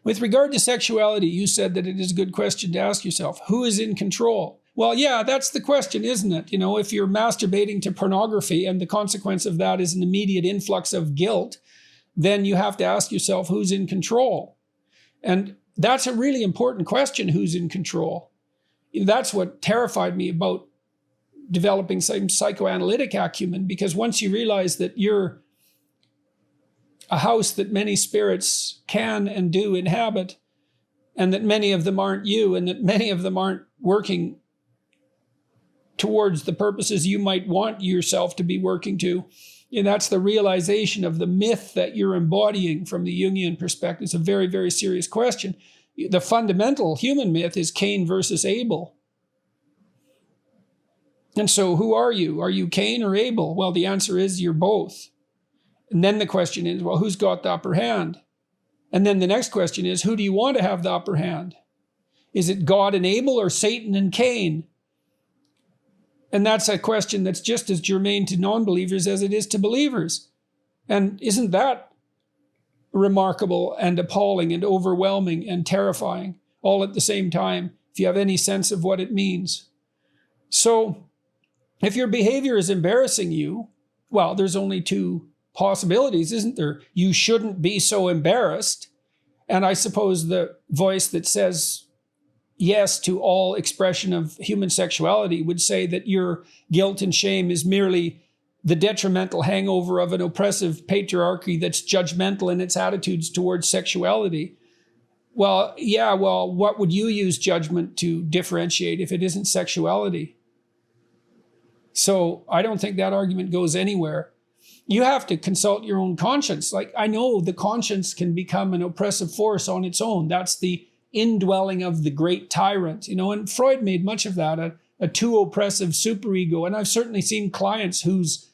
With regard to sexuality, you said that it is a good question to ask yourself. Who is in control? Well, yeah, that's the question, isn't it? You know, if you're masturbating to pornography and the consequence of that is an immediate influx of guilt, then you have to ask yourself who's in control. And that's a really important question, who's in control. That's what terrified me about developing some psychoanalytic acumen, because once you realize that you're a house that many spirits can and do inhabit, and that many of them aren't you, and that many of them aren't working towards the purposes you might want yourself to be working to, and that's the realization of the myth that you're embodying from the Jungian perspective. It's a very, very serious question. The fundamental human myth is Cain versus Abel. And so who are you? Are you Cain or Abel? Well, the answer is you're both. And then the question is, well, who's got the upper hand? And then the next question is, who do you want to have the upper hand? Is it God and Abel or Satan and Cain? And that's a question that's just as germane to non-believers as it is to believers. And isn't that remarkable and appalling and overwhelming and terrifying all at the same time, if you have any sense of what it means? So if your behavior is embarrassing you, well, there's only two possibilities, isn't there? You shouldn't be so embarrassed. And I suppose the voice that says yes to all expression of human sexuality would say that your guilt and shame is merely the detrimental hangover of an oppressive patriarchy that's judgmental in its attitudes towards sexuality. Well, yeah, well, what would you use judgment to differentiate if it isn't sexuality? So I don't think that argument goes anywhere. You have to consult your own conscience. Like, I know the conscience can become an oppressive force on its own. That's the indwelling of the great tyrant, you know, and Freud made much of that, a too oppressive superego. And I've certainly seen clients whose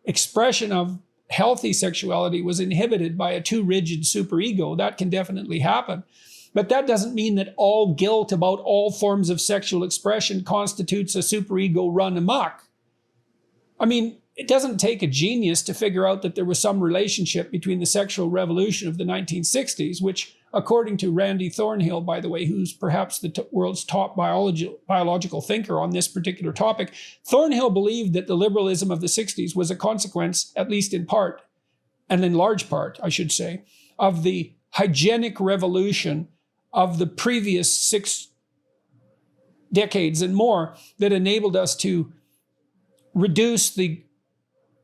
expression of healthy sexuality was inhibited by a too rigid superego. That can definitely happen. But that doesn't mean that all guilt about all forms of sexual expression constitutes a superego run amok. I mean, it doesn't take a genius to figure out that there was some relationship between the sexual revolution of the 1960s, which, according to Randy Thornhill, by the way, who's perhaps the world's top biological thinker on this particular topic, Thornhill believed that the liberalism of the 60s was a consequence, at least in part, and in large part, I should say, of the hygienic revolution of the previous 6 decades and more that enabled us to reduce the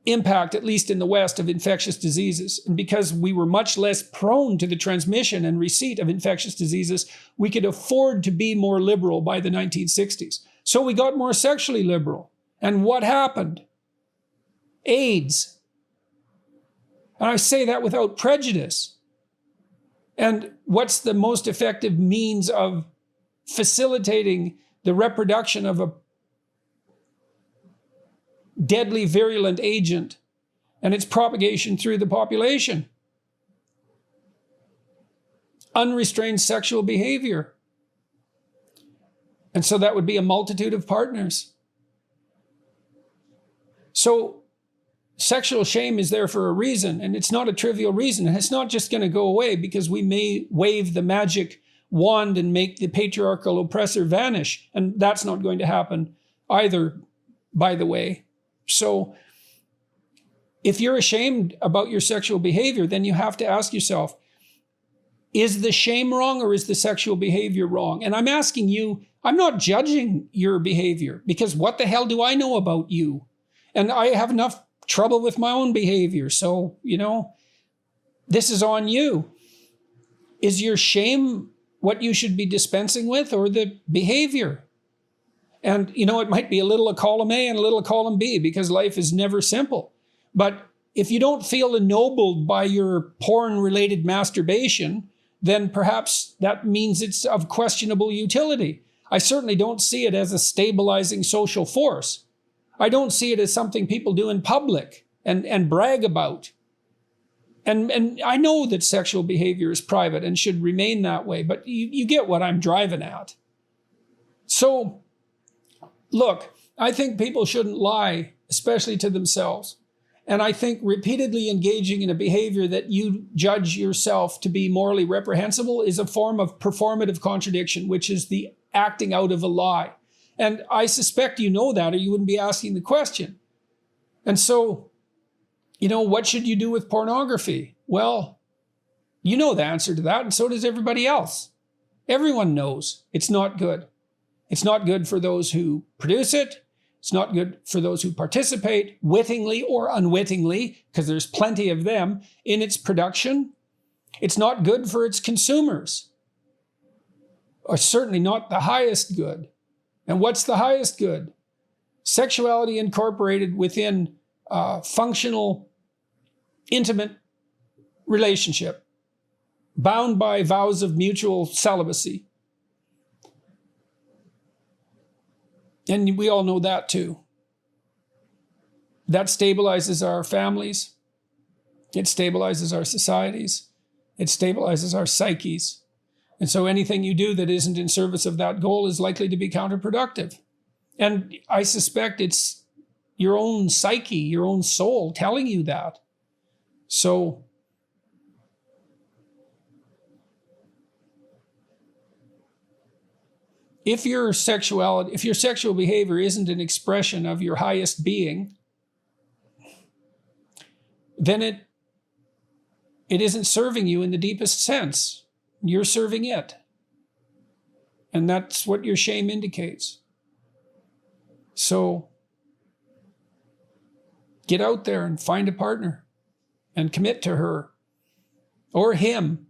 impact, at least in the West, of infectious diseases. And because we were much less prone to the transmission and receipt of infectious diseases, we could afford to be more liberal by the 1960s. So we got more sexually liberal. And what happened? AIDS. And I say that without prejudice. And what's the most effective means of facilitating the reproduction of a deadly virulent agent and its propagation through the population? Unrestrained sexual behavior. And so that would be a multitude of partners. So sexual shame is there for a reason, and it's not a trivial reason. And it's not just going to go away because we may wave the magic wand and make the patriarchal oppressor vanish. And that's not going to happen either, by the way. So if you're ashamed about your sexual behavior, then you have to ask yourself, is the shame wrong or is the sexual behavior wrong? And I'm asking you, I'm not judging your behavior, because what the hell do I know about you? And I have enough trouble with my own behavior. So, you know, this is on you. Is your shame what you should be dispensing with, or the behavior? And, you know, it might be a little of column A and a little of column B, because life is never simple. But if you don't feel ennobled by your porn-related masturbation, then perhaps that means it's of questionable utility. I certainly don't see it as a stabilizing social force. I don't see it as something people do in public and brag about. And I know that sexual behavior is private and should remain that way, but you get what I'm driving at. So, look, I think people shouldn't lie, especially to themselves. And I think repeatedly engaging in a behavior that you judge yourself to be morally reprehensible is a form of performative contradiction, which is the acting out of a lie. And I suspect you know that, or you wouldn't be asking the question. And so, what should you do with pornography? Well, you know the answer to that, and so does everybody else. Everyone knows it's not good. It's not good for those who produce it. It's not good for those who participate, wittingly or unwittingly, because there's plenty of them, in its production. It's not good for its consumers, or certainly not the highest good. And what's the highest good? Sexuality incorporated within a functional, intimate relationship, bound by vows of mutual celibacy. And we all know that too. That stabilizes our families. It stabilizes our societies. It stabilizes our psyches. And so anything you do that isn't in service of that goal is likely to be counterproductive. And I suspect it's your own psyche, your own soul telling you that. So if your sexual behavior isn't an expression of your highest being, then it isn't serving you in the deepest sense. You're serving it. And that's what your shame indicates. So get out there and find a partner and commit to her or him